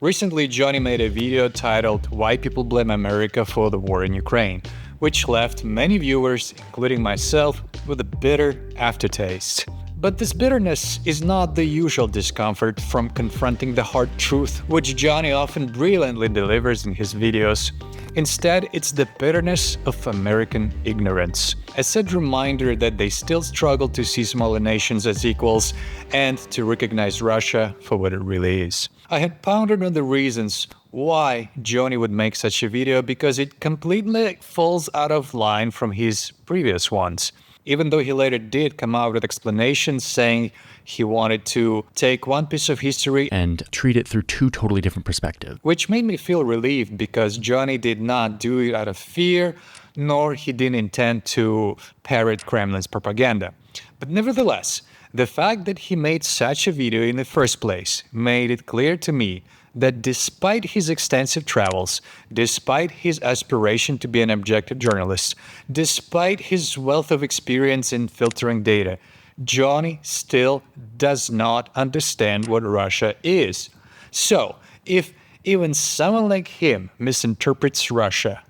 Recently, Johnny made a video titled "Why People Blame America for the War in Ukraine," which left many viewers, including myself, with a bitter aftertaste. But this bitterness is not the usual discomfort from confronting the hard truth, which Johnny often brilliantly delivers in his videos. Instead, it's the bitterness of American ignorance, a sad reminder that they still struggle to see smaller nations as equals and to recognize Russia for what it really is. I had pondered on the reasons why Johnny would make such a video because it completely falls out of line from his previous ones. Even though he later did come out with explanations saying he wanted to take one piece of history and treat it through two totally different perspectives. Which made me feel relieved because Johnny did not do it out of fear, nor he didn't intend to parrot Kremlin's propaganda. But nevertheless, the fact that he made such a video in the first place made it clear to me that despite his extensive travels, despite his aspiration to be an objective journalist, despite his wealth of experience in filtering data, Johnny still does not understand what Russia is. So, if even someone like him misinterprets Russia,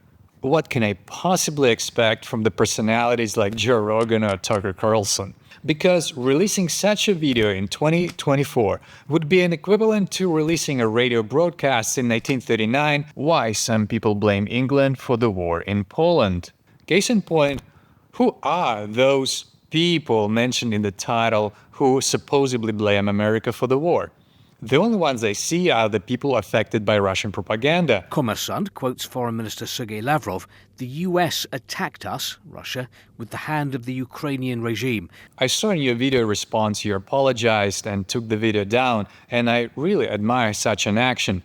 what can I possibly expect from the personalities like Joe Rogan or Tucker Carlson? Because releasing such a video in 2024 would be an equivalent to releasing a radio broadcast in 1939, why some people blame England for the war in Poland. Case in point, who are those people mentioned in the title who supposedly blame America for the war? The only ones I see are the people affected by Russian propaganda. Kommersant quotes Foreign Minister Sergei Lavrov, "The US attacked us, Russia, with the hand of the Ukrainian regime." I saw in your video response you apologized and took the video down, and I really admire such an action.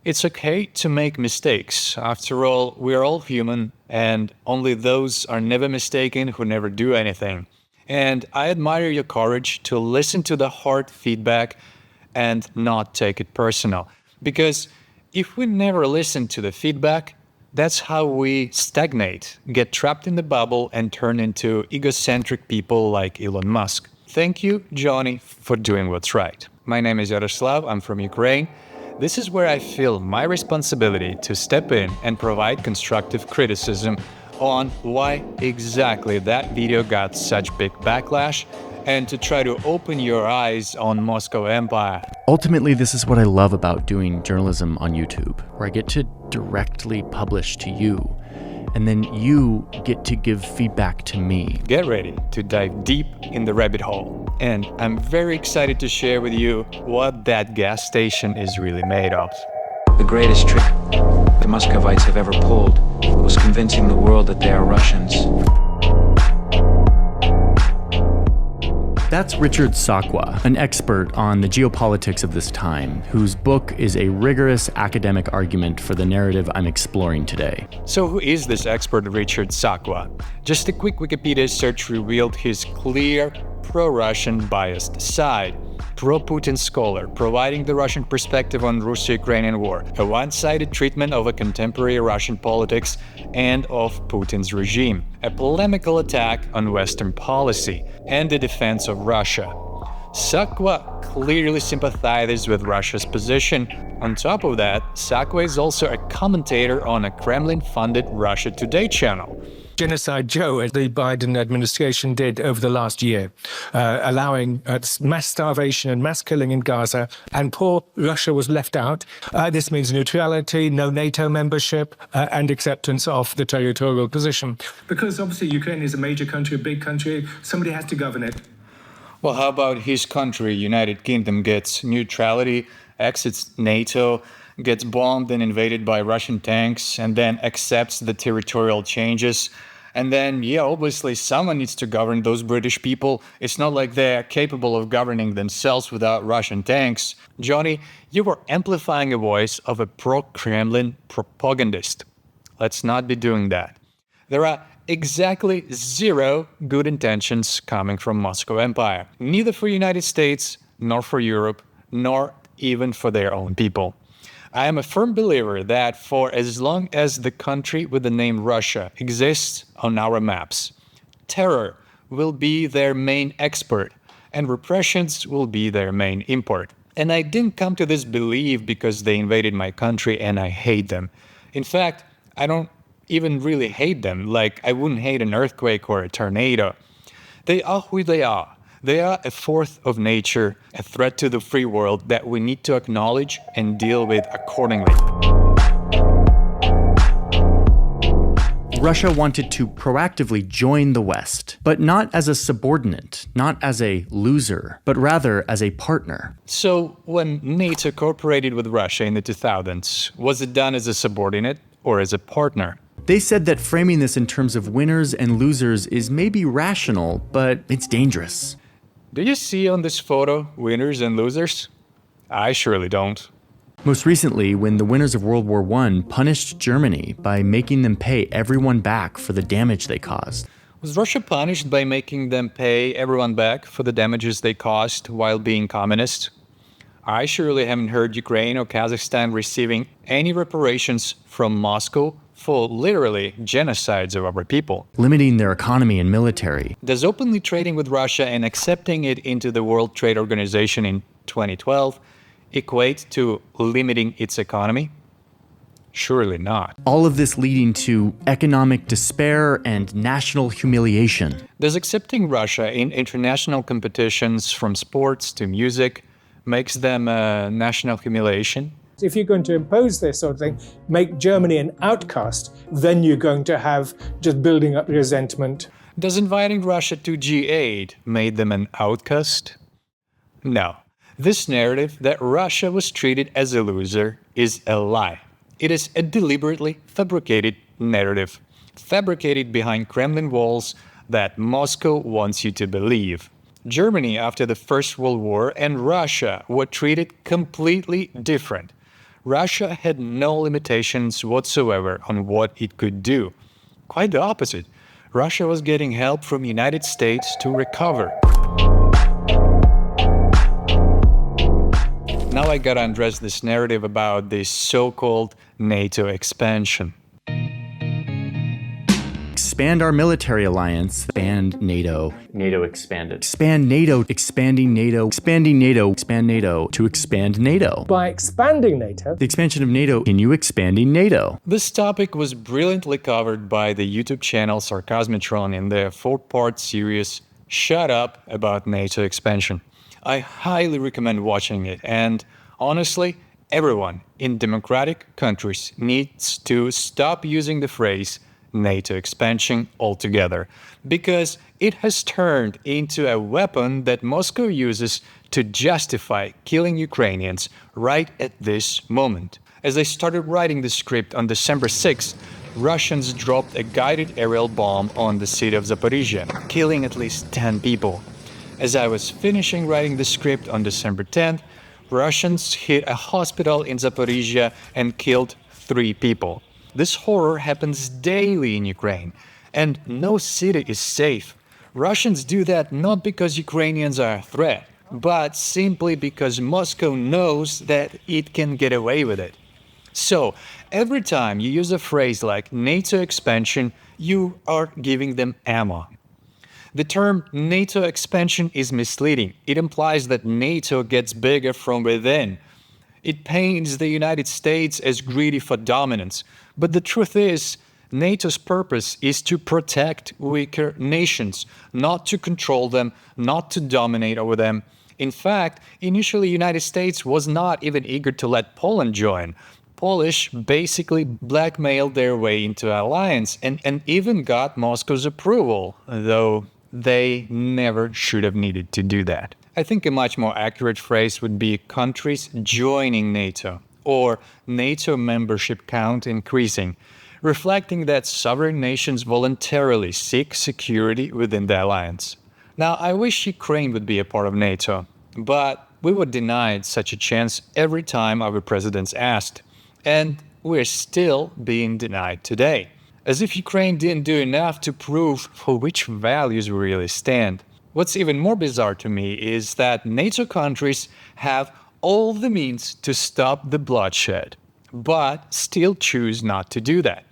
It's okay to make mistakes. After all, we're all human, and only those are never mistaken who never do anything. And I admire your courage to listen to the hard feedback and not take it personal. Because if we never listen to the feedback, that's how we stagnate, get trapped in the bubble, and turn into egocentric people like Elon Musk. Thank you, Johnny, for doing what's right. My name is Yaroslav, I'm from Ukraine. This is where I feel my responsibility to step in and provide constructive criticism on why exactly that video got such big backlash, and to try to open your eyes on Moscow Empire. Ultimately, this is what I love about doing journalism on YouTube, where I get to directly publish to you, and then you get to give feedback to me. Get ready to dive deep in the rabbit hole. And I'm very excited to share with you what that gas station is really made of. The greatest trick the Muscovites have ever pulled was convincing the world that they are Russians. That's Richard Sakwa, an expert on the geopolitics of this time, whose book is a rigorous academic argument for the narrative I'm exploring today. So who is this expert Richard Sakwa? Just a quick Wikipedia search revealed his clear pro-Russian biased side. Pro-Putin scholar, providing the Russian perspective on Russia-Ukrainian war, a one-sided treatment of a contemporary Russian politics and of Putin's regime, a polemical attack on Western policy, and the defense of Russia. Sakwa clearly sympathizes with Russia's position. On top of that, Sakwa is also a commentator on a Kremlin-funded Russia Today channel. Genocide Joe, as the Biden administration did over the last year, allowing mass starvation and mass killing in Gaza, and poor Russia was left out. This means neutrality, no NATO membership, and acceptance of the territorial position. Because obviously Ukraine is a major country, a big country, somebody has to govern it. Well, how about his country, United Kingdom, gets neutrality, exits NATO, gets bombed and invaded by Russian tanks, and then accepts the territorial changes. And then, yeah, obviously someone needs to govern those British people. It's not like they're capable of governing themselves without Russian tanks. Johnny, you were amplifying a voice of a pro-Kremlin propagandist. Let's not be doing that. There are exactly zero good intentions coming from Moscow Empire, neither for United States, nor for Europe, nor even for their own people. I am a firm believer that for as long as the country with the name Russia exists on our maps, terror will be their main export and repressions will be their main import. And I didn't come to this belief because they invaded my country and I hate them. In fact, I don't even really hate them, like I wouldn't hate an earthquake or a tornado. They are who they are. They are a force of nature, a threat to the free world that we need to acknowledge and deal with accordingly. Russia wanted to proactively join the West, but not as a subordinate, not as a loser, but rather as a partner. So, when NATO cooperated with Russia in the 2000s, was it done as a subordinate or as a partner? They said that framing this in terms of winners and losers is maybe rational, but it's dangerous. Do you see on this photo winners and losers? I surely don't. Most recently, when the winners of World War I punished Germany by making them pay everyone back for the damage they caused. Was Russia punished by making them pay everyone back for the damages they caused while being communist? I surely haven't heard Ukraine or Kazakhstan receiving any reparations from Moscow for literally genocides of our people. Limiting their economy and military. Does openly trading with Russia and accepting it into the World Trade Organization in 2012 equate to limiting its economy? Surely not. All of this leading to economic despair and national humiliation. Does accepting Russia in international competitions from sports to music makes them a national humiliation? If you're going to impose this sort of thing, make Germany an outcast, then you're going to have just building up resentment. Does inviting Russia to G8 make them an outcast? No. This narrative that Russia was treated as a loser is a lie. It is a deliberately fabricated narrative, fabricated behind Kremlin walls that Moscow wants you to believe. Germany after the First World War and Russia were treated completely different. Russia had no limitations whatsoever on what it could do. Quite the opposite. Russia was getting help from the United States to recover. Now I gotta address this narrative about this so-called NATO expansion. Expand our military alliance, expand NATO. NATO expanded. Expand NATO, expanding NATO, expanding NATO, expand NATO to expand NATO. By expanding NATO, The expansion of NATO, continue expanding NATO. This topic was brilliantly covered by the YouTube channel Sarcasmatron in their 4-part series Shut Up About NATO Expansion. I highly recommend watching it, and honestly, everyone in democratic countries needs to stop using the phrase NATO expansion altogether, because it has turned into a weapon that Moscow uses to justify killing Ukrainians right at this moment. As I started writing the script on December 6th, Russians dropped a guided aerial bomb on the city of Zaporizhia, killing at least 10 people. As I was finishing writing the script on December 10th, Russians hit a hospital in Zaporizhia and killed 3 people. This horror happens daily in Ukraine, and no city is safe. Russians do that not because Ukrainians are a threat, but simply because Moscow knows that it can get away with it. So, every time you use a phrase like NATO expansion, you are giving them ammo. The term NATO expansion is misleading. It implies that NATO gets bigger from within. It paints the United States as greedy for dominance. But the truth is, NATO's purpose is to protect weaker nations, not to control them, not to dominate over them. In fact, initially the United States was not even eager to let Poland join. Polish basically blackmailed their way into alliance and even got Moscow's approval, though they never should have needed to do that. I think a much more accurate phrase would be countries joining NATO, or NATO membership count increasing, reflecting that sovereign nations voluntarily seek security within the alliance. Now, I wish Ukraine would be a part of NATO, but we were denied such a chance every time our presidents asked, and we're still being denied today. As if Ukraine didn't do enough to prove for which values we really stand. What's even more bizarre to me is that NATO countries have all the means to stop the bloodshed, but still choose not to do that.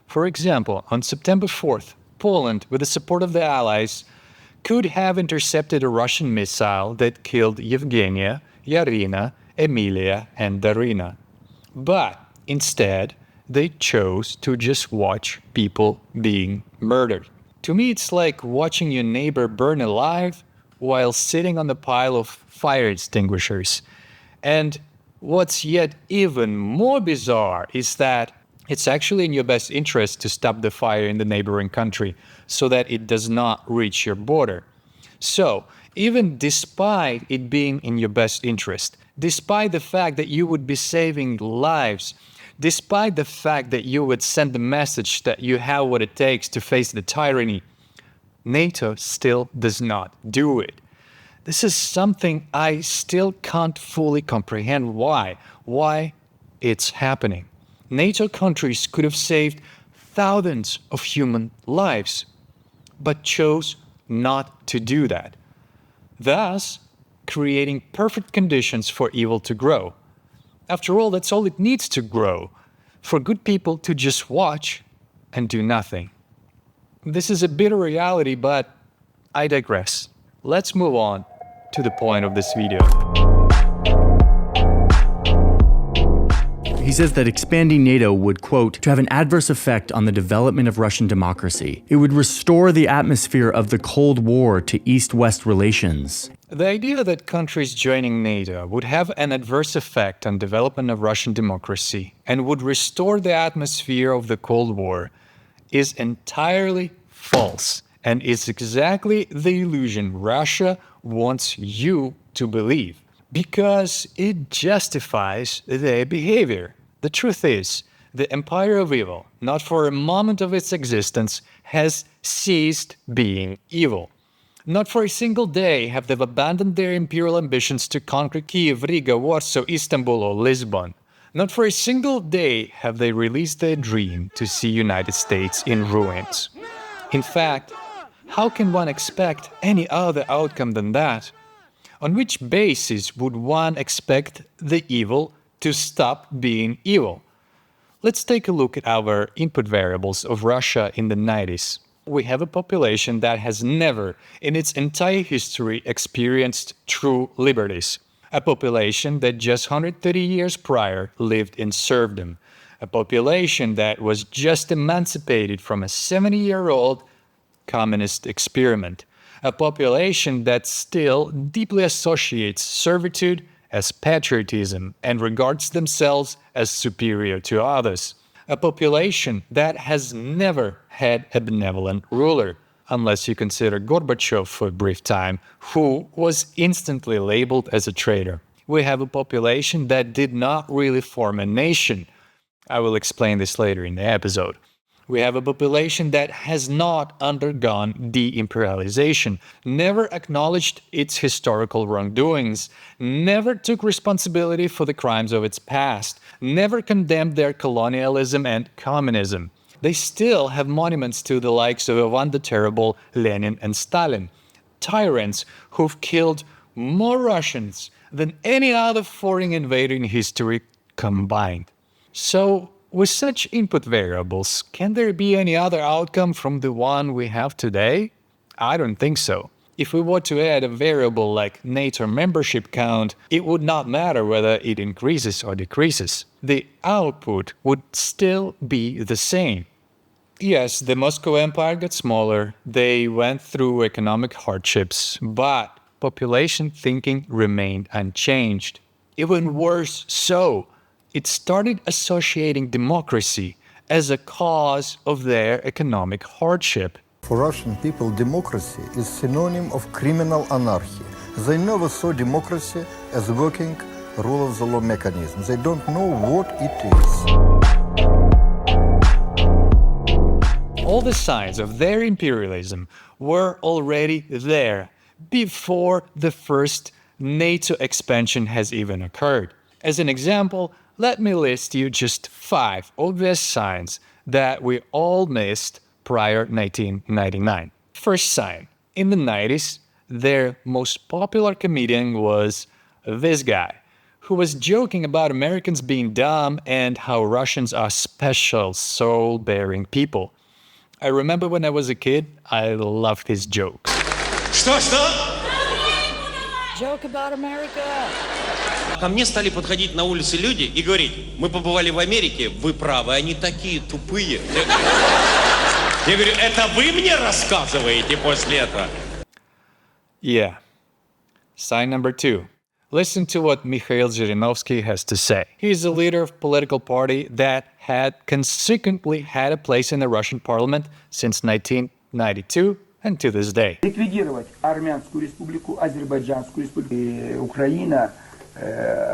For example, on September 4th, Poland, with the support of the Allies, could have intercepted a Russian missile that killed Yevgenia, Yarina, Emilia, and Darina. But instead, they chose to just watch people being murdered. To me, it's like watching your neighbor burn alive while sitting on a pile of fire extinguishers. And what's yet even more bizarre is that it's actually in your best interest to stop the fire in the neighboring country so that it does not reach your border. So, even despite it being in your best interest, despite the fact that you would be saving lives, despite the fact that you would send the message that you have what it takes to face the tyranny, NATO still does not do it. This is something I still can't fully comprehend why it's happening. NATO countries could have saved thousands of human lives, but chose not to do that, thus creating perfect conditions for evil to grow. After all, that's all it needs to grow, for good people to just watch and do nothing. This is a bitter reality, but I digress. Let's move on to the point of this video. He says that expanding NATO would, quote, to have an adverse effect on the development of Russian democracy. It would restore the atmosphere of the Cold War to East-West relations. The idea that countries joining NATO would have an adverse effect on development of Russian democracy and would restore the atmosphere of the Cold War is entirely false and is exactly the illusion Russia wants you to believe because it justifies their behavior. The truth is, the empire of evil, not for a moment of its existence, has ceased being evil. Not for a single day have they abandoned their imperial ambitions to conquer Kiev, Riga, Warsaw, Istanbul, or Lisbon. Not for a single day have they released their dream to see United States in ruins. In fact, how can one expect any other outcome than that? On which basis would one expect the evil to stop being evil? Let's take a look at our input variables of Russia in the 90s. We have a population that has never, in its entire history, experienced true liberties. A population that just 130 years prior lived in serfdom. A population that was just emancipated from a 70-year-old communist experiment. A population that still deeply associates servitude as patriotism and regards themselves as superior to others. A population that has never had a benevolent ruler, unless you consider Gorbachev for a brief time, who was instantly labeled as a traitor. We have a population that did not really form a nation. I will explain this later in the episode. We have a population that has not undergone de-imperialization, never acknowledged its historical wrongdoings, never took responsibility for the crimes of its past, never condemned their colonialism and communism. They still have monuments to the likes of Ivan the Terrible, Lenin, and Stalin, tyrants who've killed more Russians than any other foreign invader in history combined. So, with such input variables, can there be any other outcome from the one we have today? I don't think so. If we were to add a variable like NATO membership count, it would not matter whether it increases or decreases. The output would still be the same. Yes, the Moscow Empire got smaller, they went through economic hardships, but population thinking remained unchanged. Even worse so, it started associating democracy as a cause of their economic hardship. For Russian people, democracy is synonym of criminal anarchy. They never saw democracy as a working rule of the law mechanism. They don't know what it is. All the signs of their imperialism were already there before the first NATO expansion has even occurred. As an example, let me list you just 5 obvious signs that we all missed prior 1999. First sign. In the 90s, their most popular comedian was this guy, who was joking about Americans being dumb and how Russians are special, soul-bearing people. I remember when I was a kid, I loved his jokes. Joke about America! ко мне стали подходить на улице люди и говорить: мы побывали в Америке, вы правы, они такие тупые. Я говорю, это вы мне рассказываете после этого? Yeah. Sign number 2. Listen to what Mikhail Zhirinovsky has to say. He is the leader of a political party that had consequently had a place in the Russian parliament since 1992 and to this day. Ликвидировать Армянскую республику, Азербайджанскую республику и Украина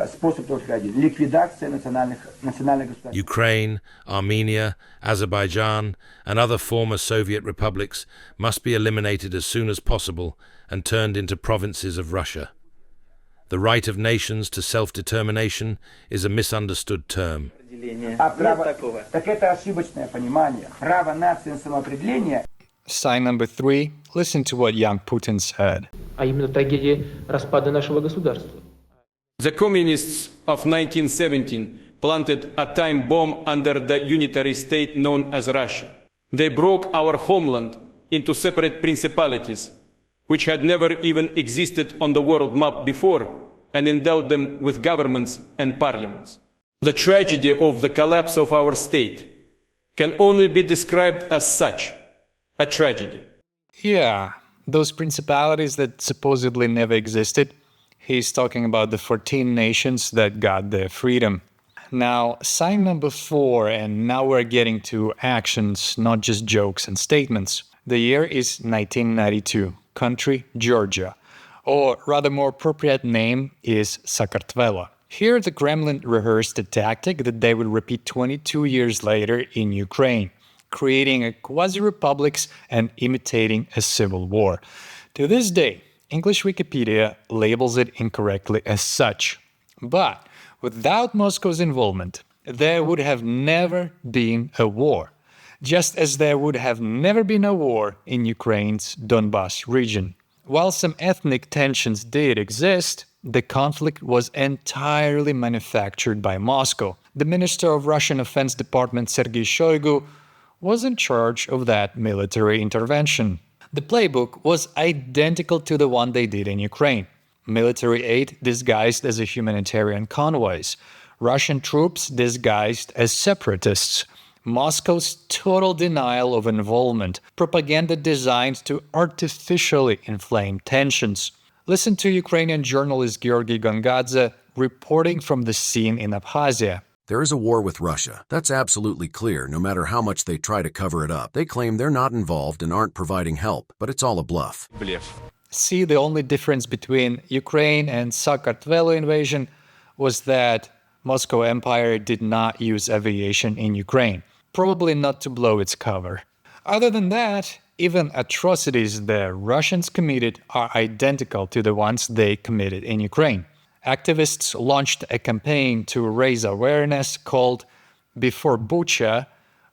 способ только один. Ликвидация национальных государств. Ukraine, Armenia, Azerbaijan, and other former Soviet republics must be eliminated as soon as possible and turned into provinces of Russia. The right of nations to self-determination is a misunderstood term. Так это ошибочное понимание. Право нации на самоопределение. Sign number 3. Listen to what young Putin said. А именно трагедия распада нашего государства. The communists of 1917 planted a time bomb under the unitary state known as Russia. They broke our homeland into separate principalities, which had never even existed on the world map before, and endowed them with governments and parliaments. The tragedy of the collapse of our state can only be described as such, a tragedy. Yeah, those principalities that supposedly never existed. He's talking about the 14 nations that got their freedom. Now, sign number 4, and now we're getting to actions, not just jokes and statements. The year is 1992. Country, Georgia. Or rather, more appropriate name is Sakartvelo. Here, the Kremlin rehearsed a tactic that they would repeat 22 years later in Ukraine, creating a quasi-republics and imitating a civil war. To this day, English Wikipedia labels it incorrectly as such. But without Moscow's involvement, there would have never been a war, just as there would have never been a war in Ukraine's Donbas region. While some ethnic tensions did exist, the conflict was entirely manufactured by Moscow. The Minister of Russian Defense Department Sergei Shoigu was in charge of that military intervention. The playbook was identical to the one they did in Ukraine. Military aid disguised as a humanitarian convoys. Russian troops disguised as separatists. Moscow's total denial of involvement. Propaganda designed to artificially inflame tensions. Listen to Ukrainian journalist Georgy Gongadze reporting from the scene in Abkhazia. There is a war with Russia. That's absolutely clear, no matter how much they try to cover it up. They claim they're not involved and aren't providing help, but it's all a bluff. See, the only difference between Ukraine and Sakartvelo invasion was that Moscow Empire did not use aviation in Ukraine, probably not to blow its cover. Other than that, even atrocities the Russians committed are identical to the ones they committed in Ukraine. Activists launched a campaign to raise awareness called Before Bucha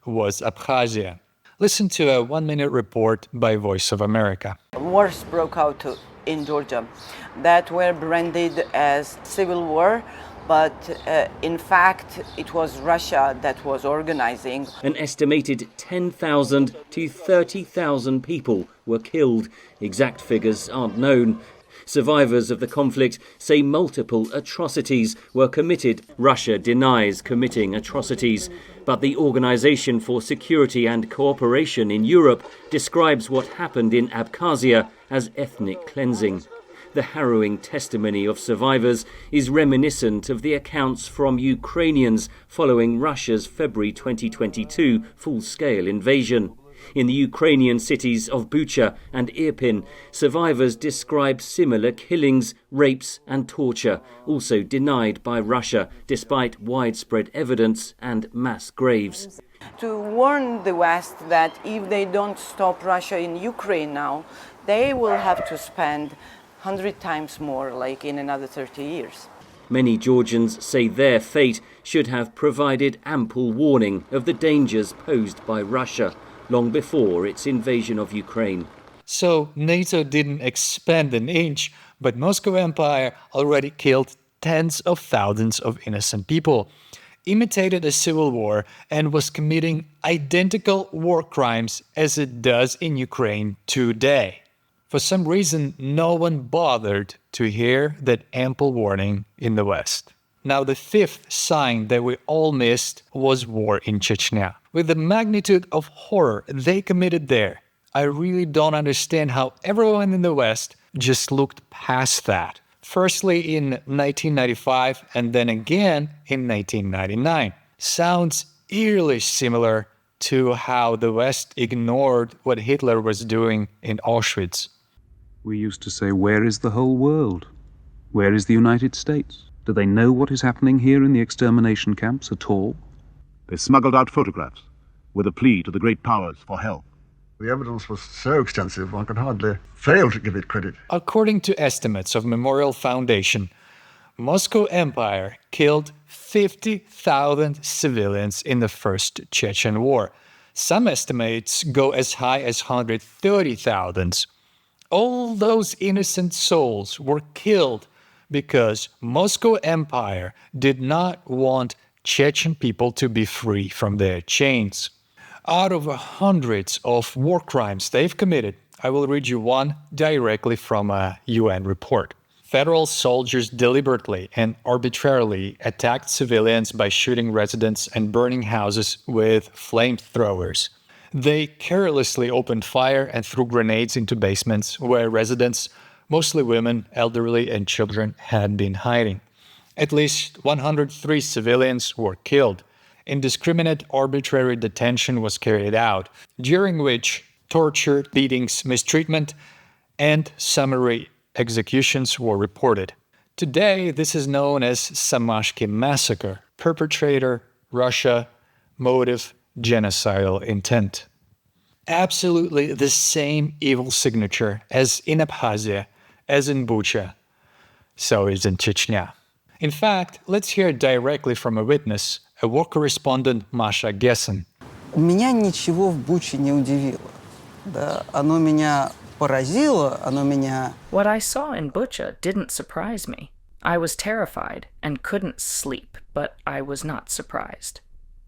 Was Abkhazia. Listen to a 1-minute report by Voice of America. Wars broke out in Georgia that were branded as civil war, but in fact it was Russia that was organizing. An estimated 10,000 to 30,000 people were killed. Exact figures aren't known. Survivors of the conflict say multiple atrocities were committed. Russia denies committing atrocities, but the Organization for Security and Cooperation in Europe describes what happened in Abkhazia as ethnic cleansing. The harrowing testimony of survivors is reminiscent of the accounts from Ukrainians following Russia's February 2022 full-scale invasion. In the Ukrainian cities of Bucha and Irpin, survivors describe similar killings, rapes and torture, also denied by Russia despite widespread evidence and mass graves. To warn the West that if they don't stop Russia in Ukraine now, they will have to spend 100 times more, like in another 30 years. Many Georgians say their fate should have provided ample warning of the dangers posed by Russia long before its invasion of Ukraine. So NATO didn't expand an inch, but Moscow Empire already killed tens of thousands of innocent people, imitated a civil war, and was committing identical war crimes as it does in Ukraine today. For some reason, no one bothered to hear that ample warning in the West. Now, the fifth sign that we all missed was war in Chechnya. With the magnitude of horror they committed there, I really don't understand how everyone in the West just looked past that. Firstly in 1995 and then again in 1999. Sounds eerily similar to how the West ignored what Hitler was doing in Auschwitz. We used to say, where is the whole world? Where is the United States? Do they know what is happening here in the extermination camps at all? They smuggled out photographs with a plea to the great powers for help. The evidence was so extensive, one could hardly fail to give it credit. According to estimates of Memorial Foundation, Moscow Empire killed 50,000 civilians in the First Chechen War. Some estimates go as high as 130,000. All those innocent souls were killed because Moscow Empire did not want Chechen people to be free from their chains. Out of hundreds of war crimes they've committed, I will read you one directly from a UN report. Federal soldiers deliberately and arbitrarily attacked civilians by shooting residents and burning houses with flamethrowers. They carelessly opened fire and threw grenades into basements where residents, mostly women, elderly, and children, had been hiding. At least 103 civilians were killed. Indiscriminate arbitrary detention was carried out, during which torture, beatings, mistreatment, and summary executions were reported. Today, this is known as Samashki massacre. Perpetrator, Russia, motive, genocidal intent. Absolutely the same evil signature as in Abkhazia, as in Bucha, so is in Chechnya. In fact, let's hear directly from a witness, a war correspondent Masha Gessen. Меня ничего в Буче не удивило. Да, оно меня поразило, оно меня... What I saw in Bucha didn't surprise me. I was terrified and couldn't sleep, but I was not surprised.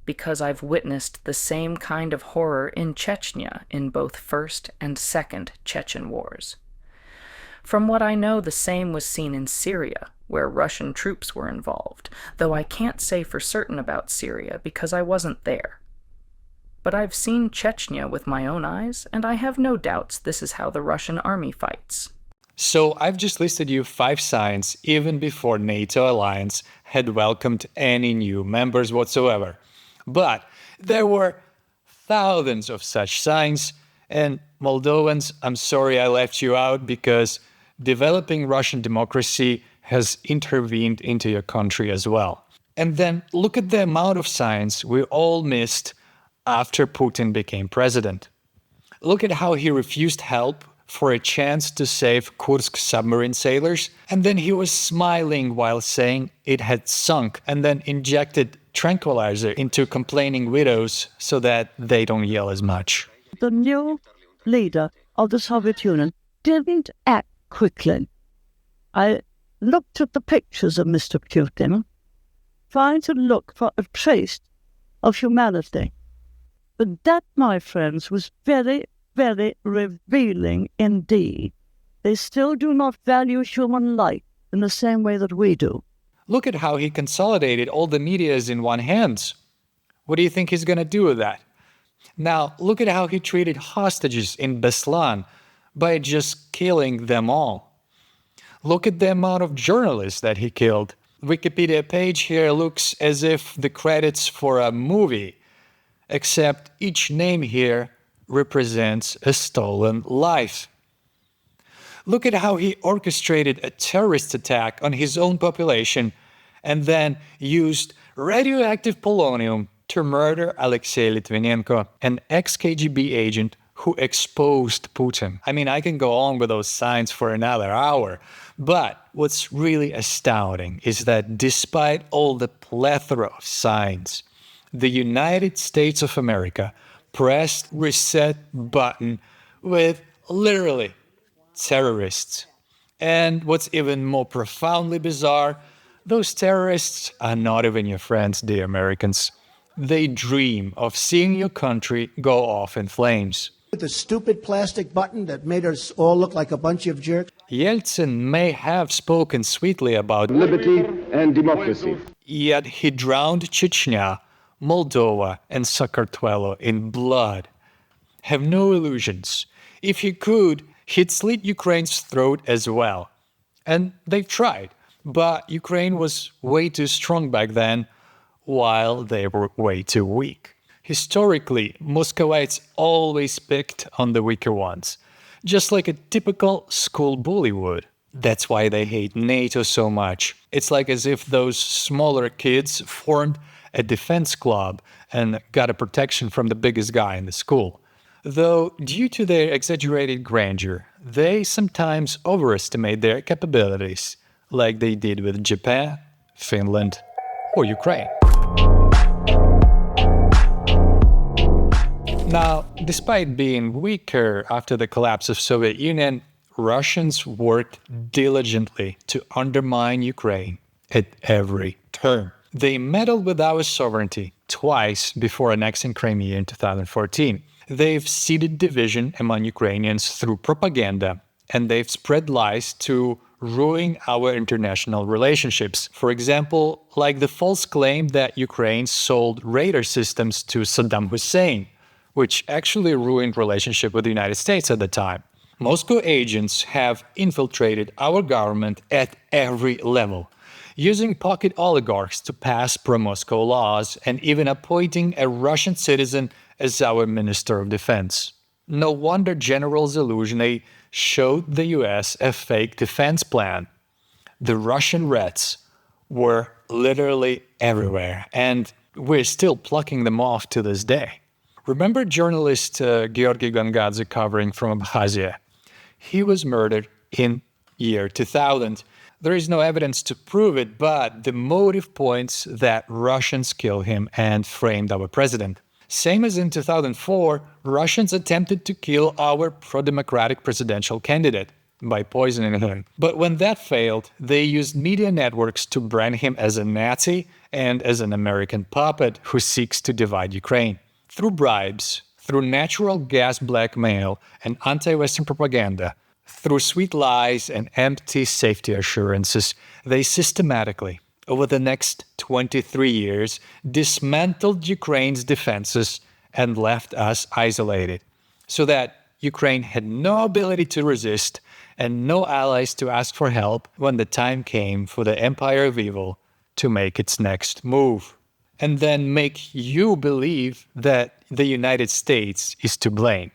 Because I've witnessed the same kind of horror in Chechnya in both First and Second Chechen Wars. From what I know, the same was seen in Syria, where Russian troops were involved, though I can't say for certain about Syria because I wasn't there. But I've seen Chechnya with my own eyes, and I have no doubts this is how the Russian army fights. So I've just listed you 5 signs even before NATO alliance had welcomed any new members whatsoever. But there were thousands of such signs, and Moldovans, I'm sorry I left you out because developing Russian democracy has intervened into your country as well. And then look at the amount of signs we all missed after Putin became president. Look at how he refused help for a chance to save Kursk submarine sailors, and then he was smiling while saying it had sunk, and then injected tranquilizer into complaining widows so that they don't yell as much. The new leader of the Soviet Union didn't act quickly. I looked at the pictures of Mr. Putin, trying to look for a trace of humanity. But that, my friends, was very, very revealing indeed. They still do not value human life in the same way that we do. Look at how he consolidated all the medias in one hand. What do you think he's going to do with that? Now, look at how he treated hostages in Beslan by just killing them all. Look at the amount of journalists that he killed. Wikipedia page here looks as if the credits for a movie, except each name here represents a stolen life. Look at how he orchestrated a terrorist attack on his own population and then used radioactive polonium to murder Alexei Litvinenko, an ex-KGB agent who exposed Putin. I mean, I can go on with those signs for another hour, but what's really astounding is that despite all the plethora of signs, the United States of America pressed reset button with literally terrorists. And what's even more profoundly bizarre, those terrorists are not even your friends, dear Americans. They dream of seeing your country go off in flames. The stupid plastic button that made us all look like a bunch of jerks. Yeltsin may have spoken sweetly about liberty and democracy, yet he drowned Chechnya, Moldova, and Sakartvelo in blood. Have no illusions. If he could, he'd slit Ukraine's throat as well. And they've tried, but Ukraine was way too strong back then, while they were way too weak. Historically, Muscovites always picked on the weaker ones, just like a typical school bully would. That's why they hate NATO so much. It's like as if those smaller kids formed a defense club and got a protection from the biggest guy in the school. Though, due to their exaggerated grandeur, they sometimes overestimate their capabilities, like they did with Japan, Finland, or Ukraine. Now, despite being weaker after the collapse of Soviet Union, Russians worked diligently to undermine Ukraine at every turn. They meddled with our sovereignty twice before annexing Crimea in 2014. They've seeded division among Ukrainians through propaganda, and they've spread lies to ruin our international relationships. For example, like the false claim that Ukraine sold radar systems to Saddam Hussein, which actually ruined relationship with the United States at the time. Moscow agents have infiltrated our government at every level, using pocket oligarchs to pass pro-Moscow laws and even appointing a Russian citizen as our Minister of Defense. No wonder General Zaluzhny showed the US a fake defense plan. The Russian rats were literally everywhere, and we're still plucking them off to this day. Remember journalist Georgy Gangadze covering from Abkhazia? He was murdered in year 2000. There is no evidence to prove it, but the motive points that Russians killed him and framed our president. Same as in 2004, Russians attempted to kill our pro-democratic presidential candidate by poisoning him. But when that failed, they used media networks to brand him as a Nazi and as an American puppet who seeks to divide Ukraine. Through bribes, through natural gas blackmail and anti-Western propaganda, through sweet lies and empty safety assurances, they systematically, over the next 23 years, dismantled Ukraine's defenses and left us isolated, so that Ukraine had no ability to resist and no allies to ask for help when the time came for the Empire of Evil to make its next move. And then make you believe that the United States is to blame.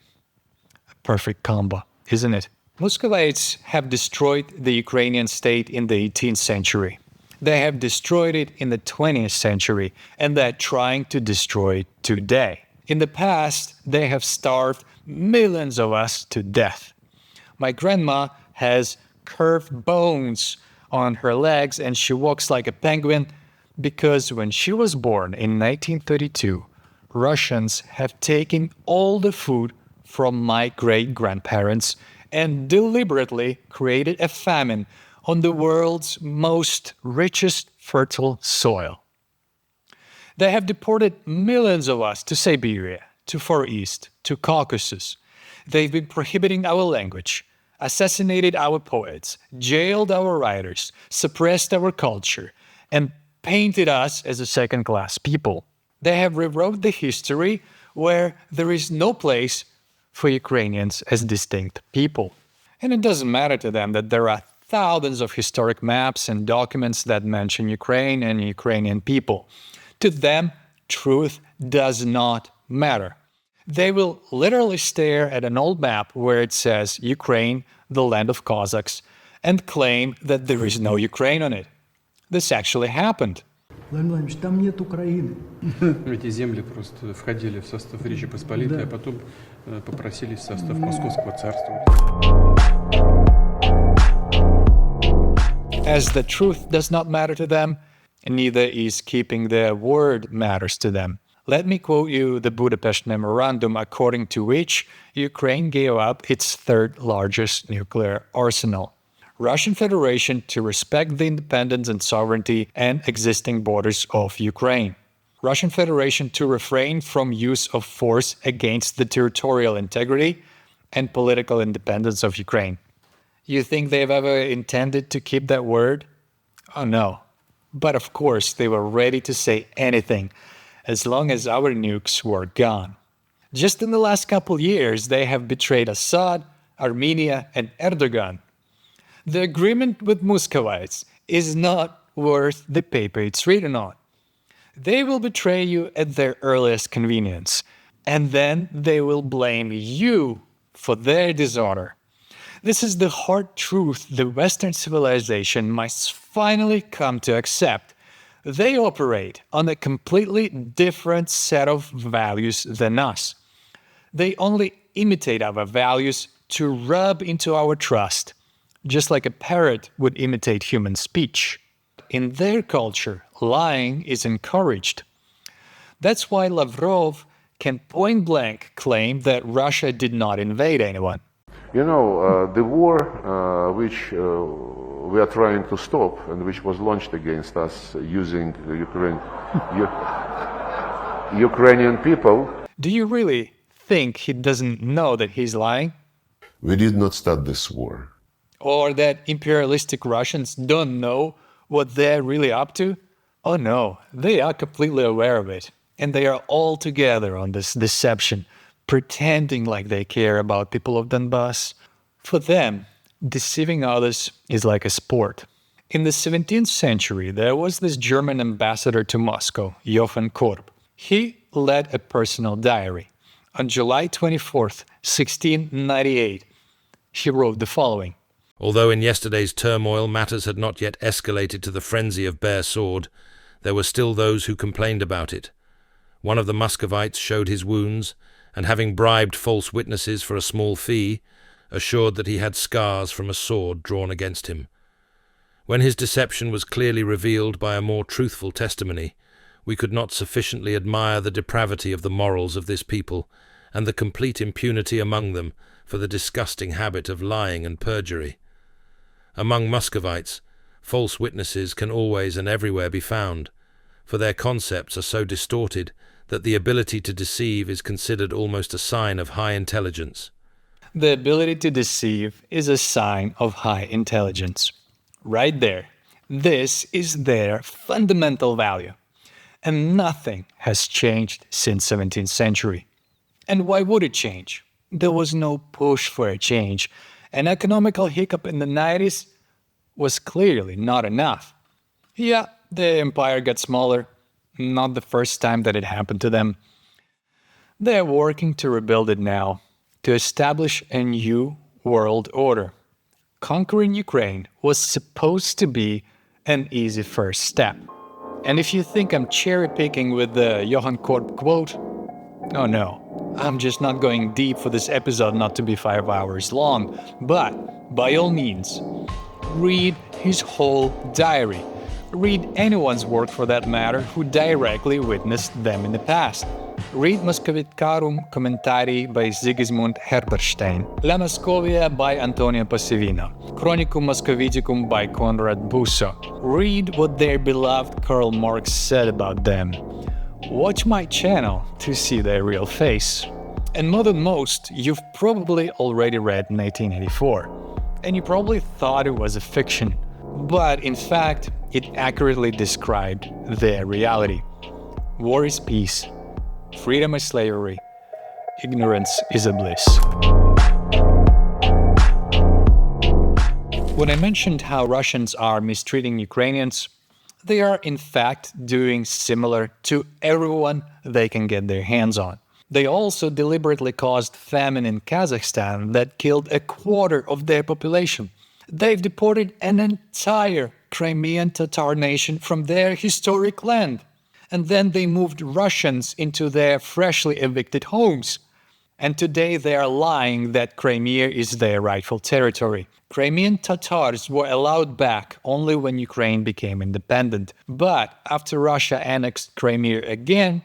A perfect combo, isn't it? Muscovites have destroyed the Ukrainian state in the 18th century. They have destroyed it in the 20th century, and they're trying to destroy it today. In the past, they have starved millions of us to death. My grandma has curved bones on her legs, and she walks like a penguin, because when she was born in 1932, Russians have taken all the food from my great-grandparents and deliberately created a famine on the world's most richest fertile soil. They have deported millions of us to Siberia, to Far East, to Caucasus. They've been prohibiting our language, assassinated our poets, jailed our writers, suppressed our culture, and painted us as a second-class people. They have rewrote the history where there is no place for Ukrainians as distinct people. And it doesn't matter to them that there are thousands of historic maps and documents that mention Ukraine and Ukrainian people. To them, truth does not matter. They will literally stare at an old map where it says Ukraine, the land of Cossacks, and claim that there is no Ukraine on it. This actually happened. Владимир Владимирович, там нет Украины. Эти земли просто входили в состав Речи Посполитой, а потом попросились в состав Московского царства. As the truth does not matter to them, neither is keeping their word matters to them. Let me quote you the Budapest Memorandum, according to which Ukraine gave up its third largest nuclear arsenal. Russian Federation to respect the independence and sovereignty and existing borders of Ukraine. Russian Federation to refrain from use of force against the territorial integrity and political independence of Ukraine. You think they've ever intended to keep that word? Oh no. But of course, they were ready to say anything as long as our nukes were gone. Just in the last couple years, they have betrayed Assad, Armenia, and Erdogan. The agreement with Moscovites is not worth the paper it's written on. They will betray you at their earliest convenience, and then they will blame you for their dishonor. This is the hard truth the Western civilization must finally come to accept. They operate on a completely different set of values than us. They only imitate our values to rub into our trust, just like a parrot would imitate human speech. In their culture, lying is encouraged. That's why Lavrov can point-blank claim that Russia did not invade anyone. You know, the war which we are trying to stop and which was launched against us using Ukrainian people. Do you really think he doesn't know that he's lying? We did not start this war. Or that imperialistic Russians don't know what they're really up to? Oh no, they are completely aware of it. And they are all together on this deception, pretending like they care about people of Donbass. For them, deceiving others is like a sport. In the 17th century, there was this German ambassador to Moscow, Johann Korb. He led a personal diary. On July 24th, 1698, he wrote the following. Although in yesterday's turmoil matters had not yet escalated to the frenzy of bare sword, there were still those who complained about it. One of the Muscovites showed his wounds, and having bribed false witnesses for a small fee, assured that he had scars from a sword drawn against him. When his deception was clearly revealed by a more truthful testimony, we could not sufficiently admire the depravity of the morals of this people, and the complete impunity among them for the disgusting habit of lying and perjury. Among Muscovites, false witnesses can always and everywhere be found, for their concepts are so distorted that the ability to deceive is considered almost a sign of high intelligence. The ability to deceive is a sign of high intelligence. Right there. This is their fundamental value. And nothing has changed since 17th century. And why would it change? There was no push for a change. An economical hiccup in the 90s was clearly not enough. Yeah, the empire got smaller. Not the first time that it happened to them. They're working to rebuild it now, to establish a new world order. Conquering Ukraine was supposed to be an easy first step. And if you think I'm cherry-picking with the Johann Korb quote, oh no, I'm just not going deep for this episode not to be 5 hours long, but by all means, read his whole diary. Read anyone's work for that matter who directly witnessed them in the past. Read Moscovitcarum Commentarii by Sigismund Herberstein, La Moscovia by Antonio Passivino, Chronicum Moscoviticum by Conrad Busso. Read what their beloved Karl Marx said about them. Watch my channel to see their real face. And more than most, you've probably already read 1984. And you probably thought it was a fiction. But in fact, it accurately described their reality. War is peace. Freedom is slavery. Ignorance is a bliss. When I mentioned how Russians are mistreating Ukrainians, they are in fact doing similar to everyone they can get their hands on. They also deliberately caused famine in Kazakhstan that killed a quarter of their population. They've deported an entire Crimean Tatar nation from their historic land. And then they moved Russians into their freshly evicted homes. And today they are lying that Crimea is their rightful territory. Crimean Tatars were allowed back only when Ukraine became independent. But after Russia annexed Crimea again,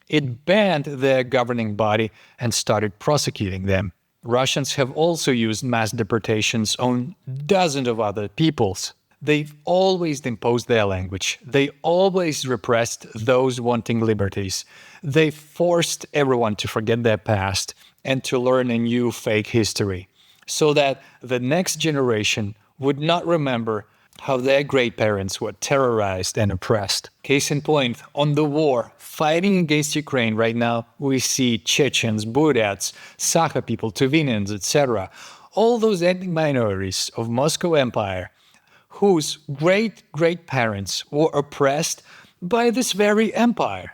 it banned their governing body and started prosecuting them. Russians have also used mass deportations on dozens of other peoples. They've always imposed their language. They always repressed those wanting liberties. They forced everyone to forget their past and to learn a new fake history, so that the next generation would not remember how their great-parents were terrorized and oppressed. Case in point, on the war, fighting against Ukraine right now, we see Chechens, Buryats, Sakha people, Tuvinians, etc. All those ethnic minorities of Moscow Empire whose great-great-parents were oppressed by this very empire.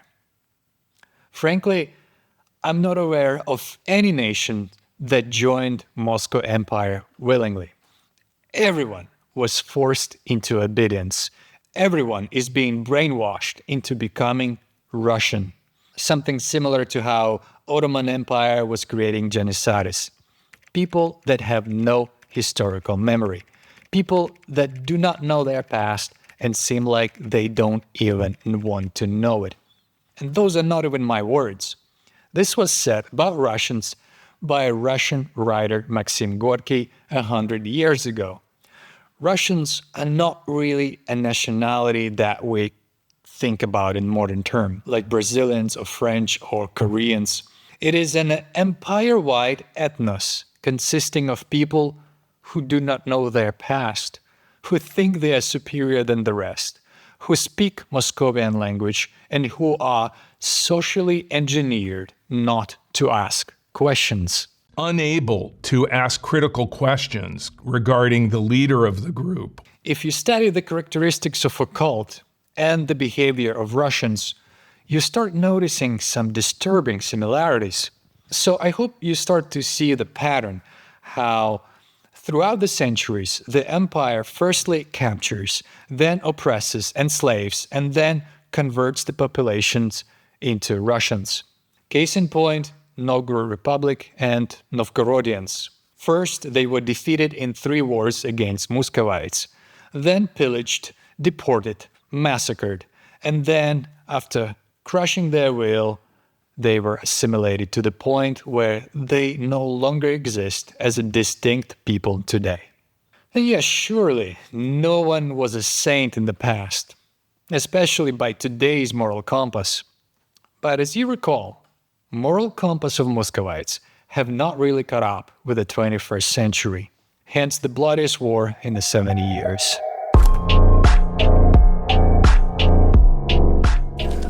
Frankly, I'm not aware of any nation that joined Moscow Empire willingly. Everyone was forced into obedience. Everyone is being brainwashed into becoming Russian. Something similar to how Ottoman Empire was creating genocides. People that have no historical memory. People that do not know their past and seem like they don't even want to know it. And those are not even my words. This was said about Russians by a Russian writer Maxim Gorky 100 years ago. Russians are not really a nationality that we think about in modern terms, like Brazilians or French or Koreans. It is an empire-wide ethnos consisting of people who do not know their past, who think they are superior than the rest, who speak Moscovian language, and who are socially engineered not to ask questions. Unable to ask critical questions regarding the leader of the group. If you study the characteristics of a cult and the behavior of Russians, you start noticing some disturbing similarities. So I hope you start to see the pattern, how throughout the centuries, the empire firstly captures, then oppresses, enslaves, and then converts the populations into Russians. Case in point, Novgorod Republic and Novgorodians. First, they were defeated in 3 wars against Muscovites, then pillaged, deported, massacred, and then, after crushing their will, they were assimilated to the point where they no longer exist as a distinct people today. And yes, surely, no one was a saint in the past, especially by today's moral compass. But as you recall, moral compass of Muscovites have not really caught up with the 21st century, hence the bloodiest war in the 70 years.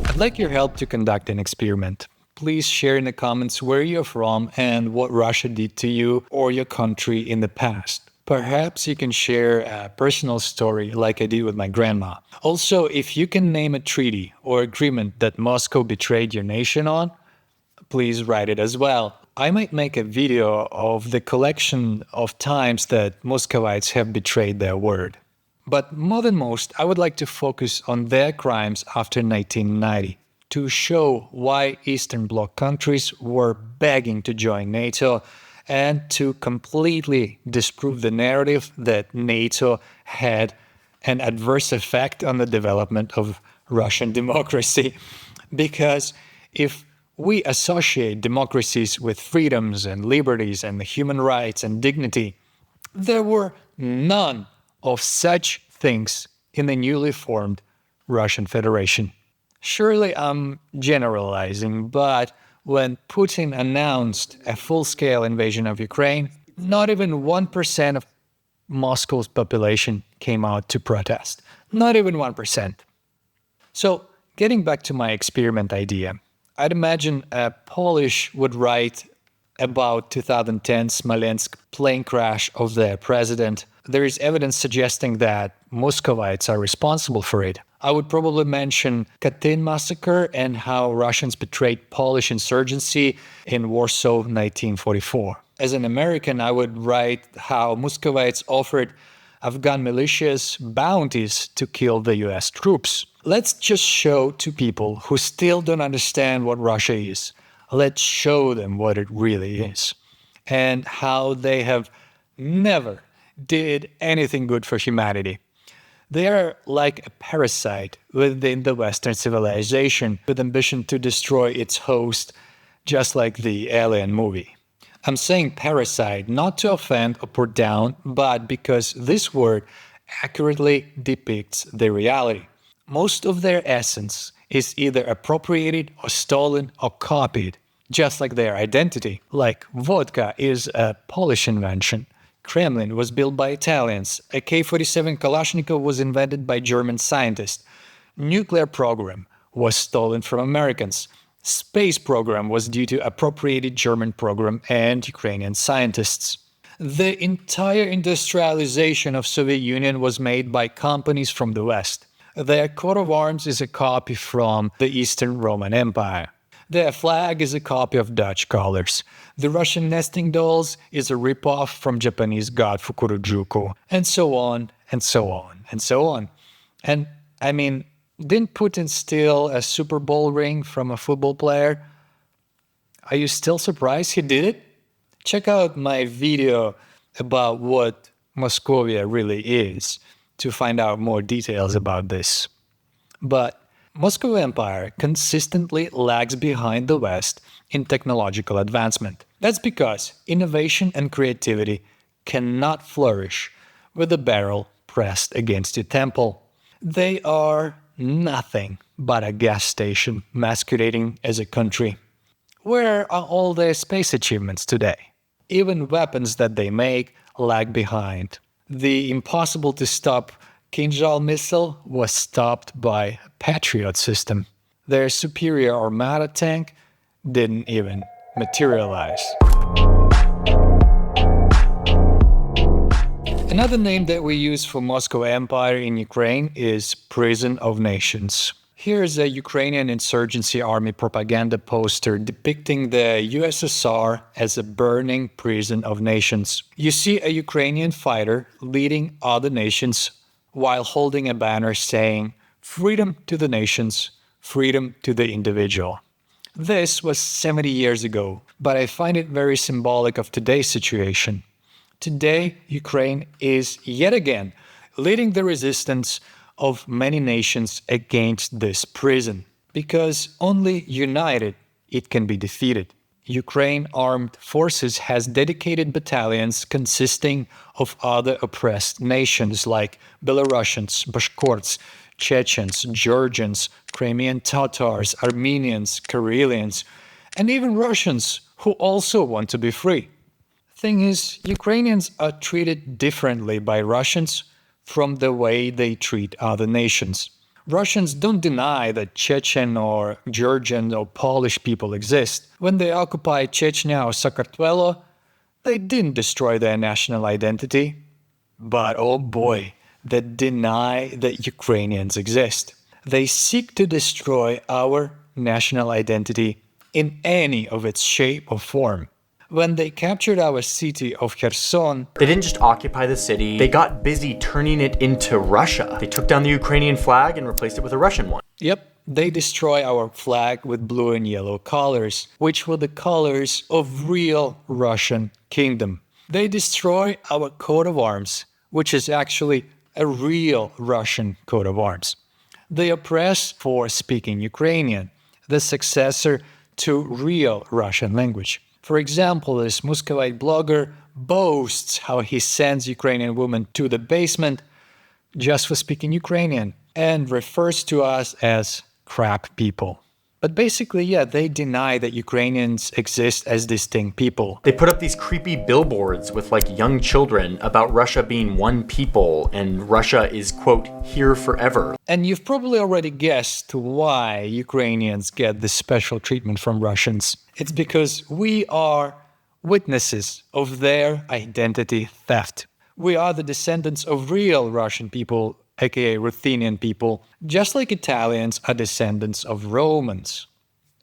I'd like your help to conduct an experiment. Please share in the comments where you're from and what Russia did to you or your country in the past. Perhaps you can share a personal story like I did with my grandma. Also, if you can name a treaty or agreement that Moscow betrayed your nation on, please write it as well. I might make a video of the collection of times that Muscovites have betrayed their word. But more than most, I would like to focus on their crimes after 1990, to show why Eastern Bloc countries were begging to join NATO and to completely disprove the narrative that NATO had an adverse effect on the development of Russian democracy. Because if we associate democracies with freedoms and liberties and human rights and dignity, there were none of such things in the newly formed Russian Federation. Surely I'm generalizing, but when Putin announced a full-scale invasion of Ukraine, not even 1% of Moscow's population came out to protest. Not even 1%. So, getting back to my experiment idea, I'd imagine a Polish would write about 2010 Smolensk plane crash of their president. There is evidence suggesting that Muscovites are responsible for it. I would probably mention Katyn massacre and how Russians betrayed Polish insurgency in Warsaw 1944. As an American, I would write how Muscovites offered Afghan militias bounties to kill the US troops. Let's just show to people who still don't understand what Russia is. Let's show them what it really is and how they have never did anything good for humanity. They are like a parasite within the Western civilization with ambition to destroy its host, just like the Alien movie. I'm saying parasite not to offend or put down, but because this word accurately depicts the reality. Most of their essence is either appropriated or stolen or copied, just like their identity. Like vodka is a Polish invention. Kremlin was built by Italians. A K-47 Kalashnikov was invented by German scientists. Nuclear program was stolen from Americans. Space program was due to appropriated German program and Ukrainian scientists. The entire industrialization of Soviet Union was made by companies from the West. Their coat of arms is a copy from the Eastern Roman Empire. Their flag is a copy of Dutch colors. The Russian nesting dolls is a ripoff from Japanese god Fukurojuku, and so on, and so on, and so on. And, I mean, didn't Putin steal a Super Bowl ring from a football player? Are you still surprised he did it? Check out my video about what Moscovia really is to find out more details about this. But Moscow Empire consistently lags behind the West in technological advancement. That's because innovation and creativity cannot flourish with a barrel pressed against your temple. They are nothing but a gas station masquerading as a country. Where are all their space achievements today? Even weapons that they make lag behind. The impossible to stop Kinzhal missile was stopped by Patriot system. Their superior Armata tank didn't even materialize. Another name that we use for Moscow Empire in Ukraine is Prison of Nations. Here's a Ukrainian insurgency army propaganda poster depicting the USSR as a burning prison of nations. You see a Ukrainian fighter leading other nations while holding a banner saying, "Freedom to the nations, freedom to the individual." This was 70 years ago, but I find it very symbolic of today's situation. Today, Ukraine is yet again leading the resistance of many nations against this prison, because only united it can be defeated. Ukraine Armed Forces has dedicated battalions consisting of other oppressed nations like Belarusians, Bashkorts, Chechens, Georgians, Crimean Tatars, Armenians, Karelians, and even Russians who also want to be free. Thing is, Ukrainians are treated differently by Russians from the way they treat other nations. Russians don't deny that Chechen or Georgian or Polish people exist. When they occupied Chechnya or Sakartvelo, they didn't destroy their national identity. But oh boy, they deny that Ukrainians exist. They seek to destroy our national identity in any of its shape or form. When they captured our city of Kherson, they didn't just occupy the city, they got busy turning it into Russia. They took down the Ukrainian flag and replaced it with a Russian one. Yep, they destroy our flag with blue and yellow colors, which were the colors of real Russian kingdom. They destroy our coat of arms, which is actually a real Russian coat of arms. They oppress for speaking Ukrainian, the successor to real Russian language. For example, this Muscovite blogger boasts how he sends Ukrainian women to the basement just for speaking Ukrainian and refers to us as crap people. But basically, yeah, they deny that Ukrainians exist as distinct people. They put up these creepy billboards with like young children about Russia being one people and Russia is, quote, here forever. And you've probably already guessed why Ukrainians get this special treatment from Russians. It's because we are witnesses of their identity theft. We are the descendants of real Russian people, aka Ruthenian people, just like Italians are descendants of Romans.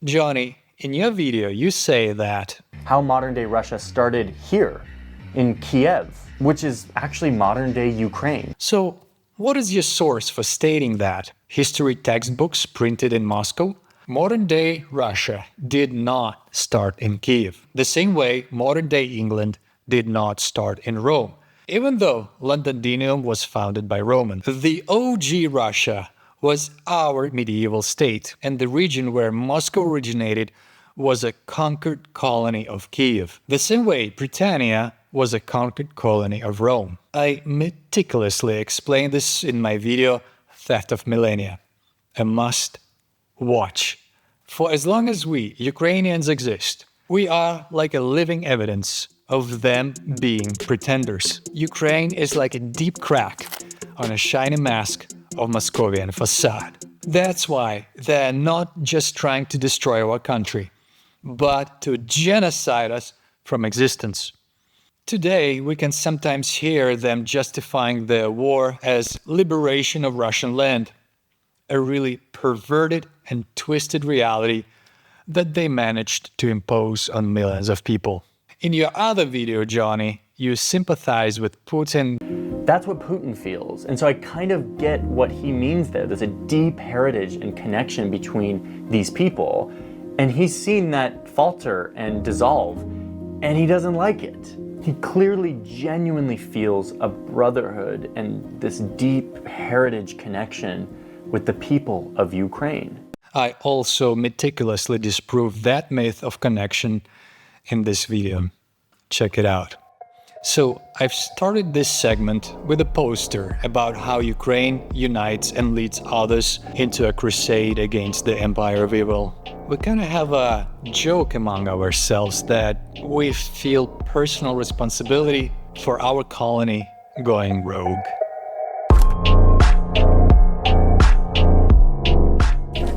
Johnny, in your video, you say that how modern-day Russia started here, in Kiev, which is actually modern-day Ukraine. So, what is your source for stating that? History textbooks printed in Moscow? Modern-day Russia did not start in Kiev, the same way modern-day England did not start in Rome. Even though Londinium was founded by Romans, the OG Russia was our medieval state, and the region where Moscow originated was a conquered colony of Kiev. The same way Britannia was a conquered colony of Rome. I meticulously explained this in my video, Theft of Millennia. A must watch. For as long as we, Ukrainians, exist, we are like a living evidence of them being pretenders. Ukraine is like a deep crack on a shiny mask of Moscovian facade. That's why they're not just trying to destroy our country, but to genocide us from existence. Today, we can sometimes hear them justifying their war as liberation of Russian land, a really perverted and twisted reality that they managed to impose on millions of people. In your other video, Johnny, you sympathize with Putin. That's what Putin feels. And so I kind of get what he means there. There's a deep heritage and connection between these people. And he's seen that falter and dissolve, and he doesn't like it. He clearly, genuinely feels a brotherhood and this deep heritage connection with the people of Ukraine. I also meticulously disprove that myth of connection in this video. Check it out. So, I've started this segment with a poster about how Ukraine unites and leads others into a crusade against the empire of evil. We kind of have a joke among ourselves that we feel personal responsibility for our colony going rogue.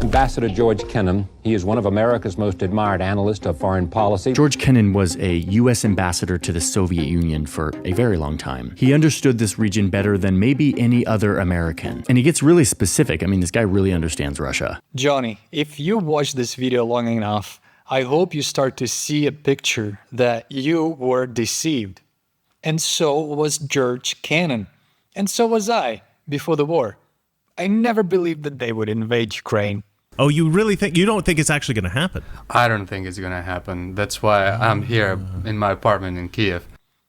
Ambassador George Kennan. He is one of America's most admired analysts of foreign policy. George Kennan was a U.S. ambassador to the Soviet Union for a very long time. He understood this region better than maybe any other American. And he gets really specific. I mean, this guy really understands Russia. Johnny, if you watch this video long enough, I hope you start to see a picture that you were deceived. And so was George Kennan. And so was I before the war. I never believed that they would invade Ukraine. Oh, you really think, you don't think it's actually going to happen? I don't think it's going to happen. That's why I'm here in my apartment in Kiev.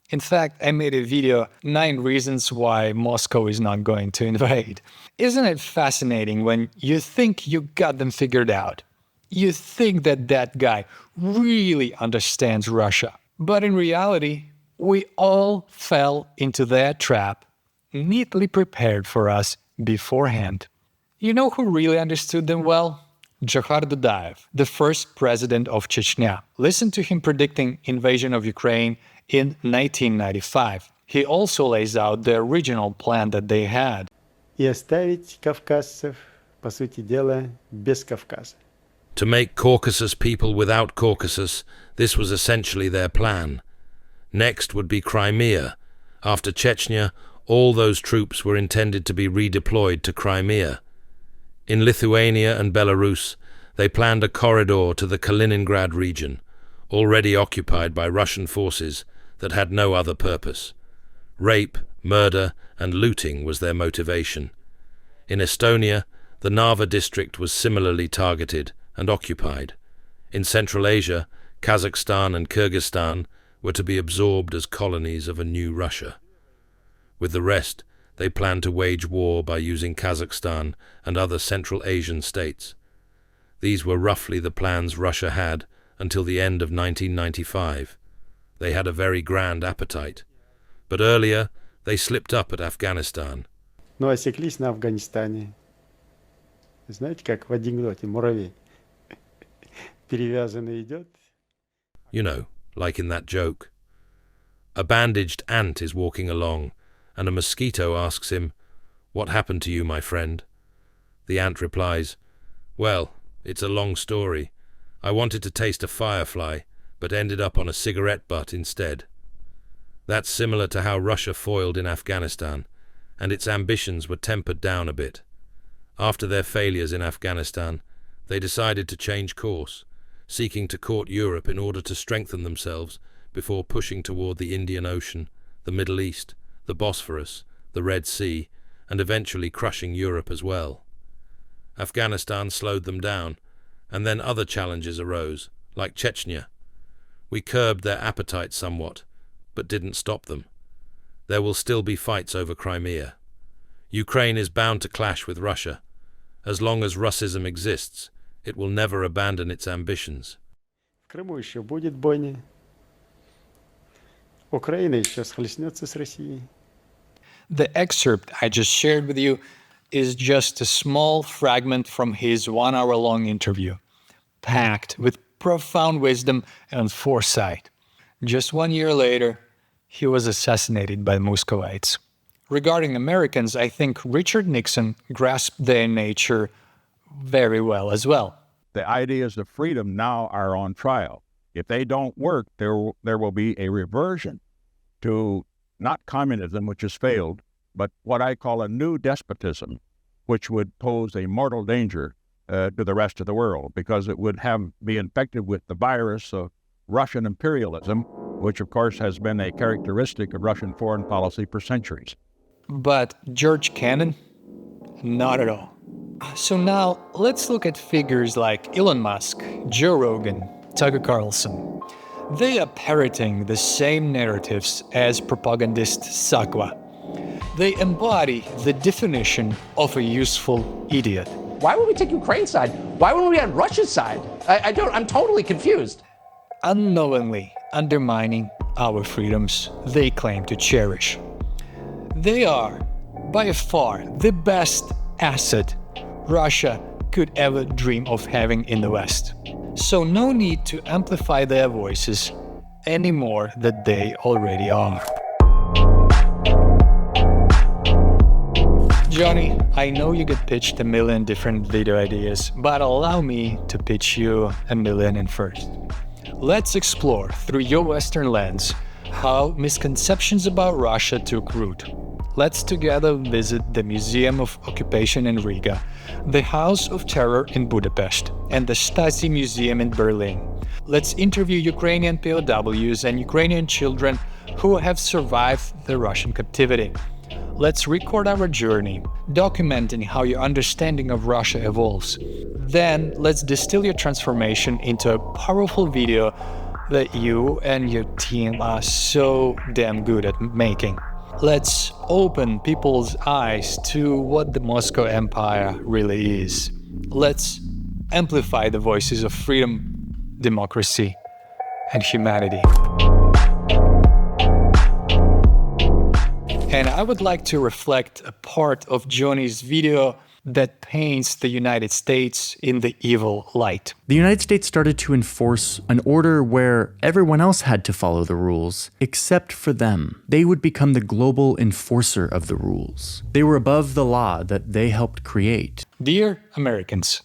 In fact, I made a video, 9 reasons why Moscow is not going to invade. Isn't it fascinating when you think you got them figured out? You think that that guy really understands Russia. But in reality, we all fell into their trap, neatly prepared for us beforehand. You know who really understood them well? Johar Dudayev, the first president of Chechnya. Listen to him predicting invasion of Ukraine in 1995. He also lays out the original plan that they had. И оставить кавказцев, по сути дела, без Кавказа. To make Caucasus people without Caucasus, this was essentially their plan. Next would be Crimea. After Chechnya, all those troops were intended to be redeployed to Crimea. In Lithuania and Belarus, they planned a corridor to the Kaliningrad region, already occupied by Russian forces that had no other purpose. Rape, murder, and looting was their motivation. In Estonia, the Narva district was similarly targeted and occupied. In Central Asia, Kazakhstan and Kyrgyzstan were to be absorbed as colonies of a new Russia. With the rest, they planned to wage war by using Kazakhstan and other Central Asian states. These were roughly the plans Russia had until the end of 1995. They had a very grand appetite. But earlier, they slipped up at Afghanistan. Но осеклись на Афганистане. Знаете, как в анекдоте муравей перевязанный идет? You know, like in that joke. A bandaged ant is walking along, and a mosquito asks him, "What happened to you, my friend?" The ant replies, "Well, it's a long story. I wanted to taste a firefly, but ended up on a cigarette butt instead." That's similar to how Russia foiled in Afghanistan, and its ambitions were tempered down a bit. After their failures in Afghanistan, they decided to change course, seeking to court Europe in order to strengthen themselves before pushing toward the Indian Ocean, the Middle East, the Bosphorus, the Red Sea, and eventually crushing Europe as well. Afghanistan slowed them down, and then other challenges arose, like Chechnya. We curbed their appetite somewhat, but didn't stop them. There will still be fights over Crimea. Ukraine is bound to clash with Russia. As long as Russism exists, it will never abandon its ambitions. В Крыму еще будет бойня. Украина еще схлестнется с Россией. The excerpt I just shared with you is just a small fragment from his 1-hour-long interview, packed with profound wisdom and foresight. Just 1 year later, he was assassinated by Moscovites. Regarding Americans, I think Richard Nixon grasped their nature very well as well. The ideas of freedom now are on trial. If they don't work, there will be a reversion to not communism, which has failed, but what I call a new despotism, which would pose a mortal danger to the rest of the world, because it would be infected with the virus of Russian imperialism, which of course has been a characteristic of Russian foreign policy for centuries. But George Kennan? Not at all. So now let's look at figures like Elon Musk, Joe Rogan, Tucker Carlson. They are parroting the same narratives as propagandist Sakwa. They embody the definition of a useful idiot. Why would we take Ukraine's side? Why wouldn't we on Russia's side? I'm totally confused. Unknowingly undermining our freedoms they claim to cherish. They are, by far, the best asset Russia could ever dream of having in the West. So no need to amplify their voices any more than they already are. Johnny, I know you get pitched a million different video ideas, but allow me to pitch you a million in first. Let's explore through your Western lens how misconceptions about Russia took root. Let's together visit the Museum of Occupation in Riga, the House of Terror in Budapest, and the Stasi Museum in Berlin. Let's interview Ukrainian POWs and Ukrainian children who have survived the Russian captivity. Let's record our journey, documenting how your understanding of Russia evolves. Then, let's distill your transformation into a powerful video that you and your team are so damn good at making. Let's open people's eyes to what the Moscow Empire really is. Let's amplify the voices of freedom, democracy, and humanity. And I would like to reflect a part of Johnny's video that paints the United States in the evil light. The United States started to enforce an order where everyone else had to follow the rules, except for them. They would become the global enforcer of the rules. They were above the law that they helped create. Dear Americans,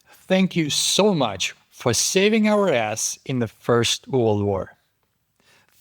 thank you so much for saving our ass in the First World War.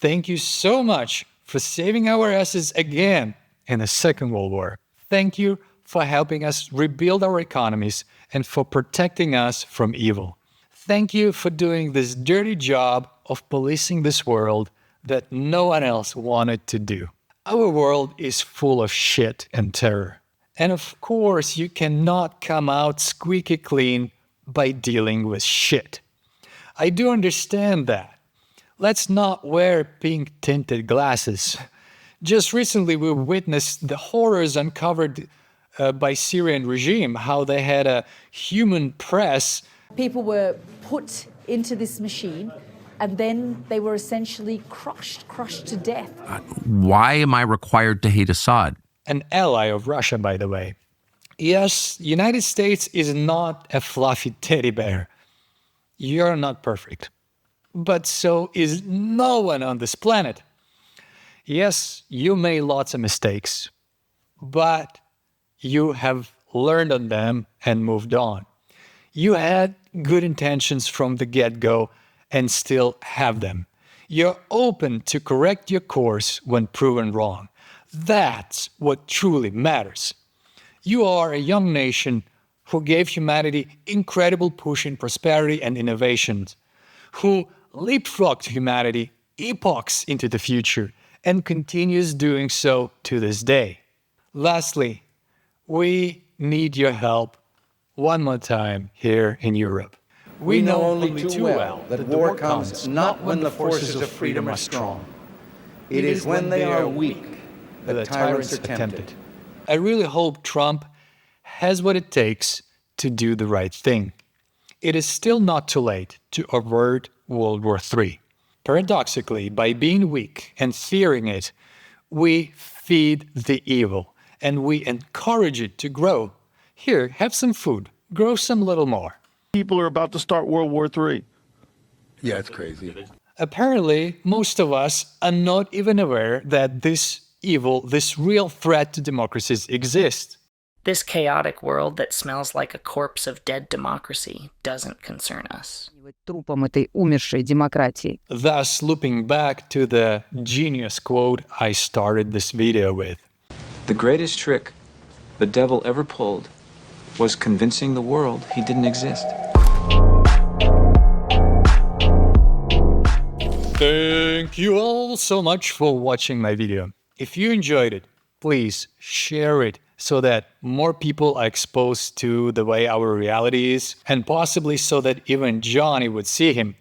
Thank you so much for saving our asses again in the Second World War. Thank you for helping us rebuild our economies and for protecting us from evil. Thank you for doing this dirty job of policing this world that no one else wanted to do. Our world is full of shit and terror. And of course, you cannot come out squeaky clean by dealing with shit. I do understand that. Let's not wear pink tinted glasses. Just recently, we witnessed the horrors uncovered by Syrian regime, how they had a human press. People were put into this machine and then they were essentially crushed to death. Why am I required to hate Assad? An ally of Russia, by the way. Yes, the United States is not a fluffy teddy bear. You're not perfect. But so is no one on this planet. Yes, you made lots of mistakes, but you have learned on them and moved on. You had good intentions from the get-go and still have them. You're open to correct your course when proven wrong. That's what truly matters. You are a young nation who gave humanity incredible push in prosperity and innovations, who leapfrogged humanity epochs into the future and continues doing so to this day. Lastly, we need your help one more time here in Europe. We know only too well that war comes not when the forces of freedom are strong. It is when they are weak that the tyrants are tempted. I really hope Trump has what it takes to do the right thing. It is still not too late to avert World War III. Paradoxically, by being weak and fearing it, we feed the evil and we encourage it to grow. Here, have some food. Grow some little more. People are about to start World War III. Yeah, it's crazy. Apparently, most of us are not even aware that this evil, this real threat to democracies exists. This chaotic world that smells like a corpse of dead democracy doesn't concern us. Трупом этой умершей демократии. Thus, looping back to the genius quote I started this video with. The greatest trick the devil ever pulled was convincing the world he didn't exist. Thank you all so much for watching my video. If you enjoyed it, please share it so that more people are exposed to the way our reality is, and possibly so that even Johnny would see him.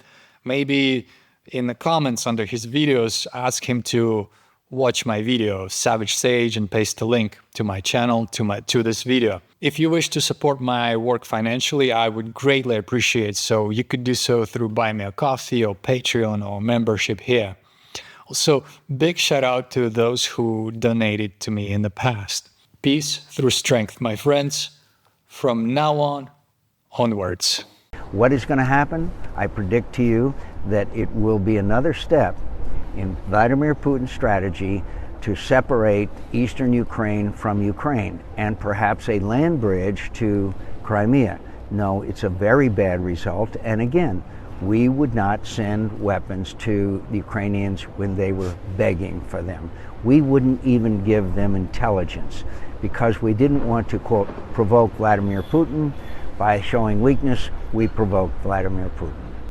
Maybe in the comments under his videos, ask him to watch my video, Savage Sage, and paste a link to my channel, to this video. If you wish to support my work financially, I would greatly appreciate, so you could do so through Buy Me a Coffee or Patreon or membership here. Also, big shout out to those who donated to me in the past. Peace through strength, my friends. From now on, onwards. What is going to happen? I predict to you that it will be another step in Vladimir Putin's strategy to separate eastern Ukraine from Ukraine and perhaps a land bridge to Crimea. No, it's a very bad result. And again, we would not send weapons to the Ukrainians when they were begging for them. We wouldn't even give them intelligence because we didn't want to, quote, provoke Vladimir Putin. By showing weakness, we provoked Vladimir Putin.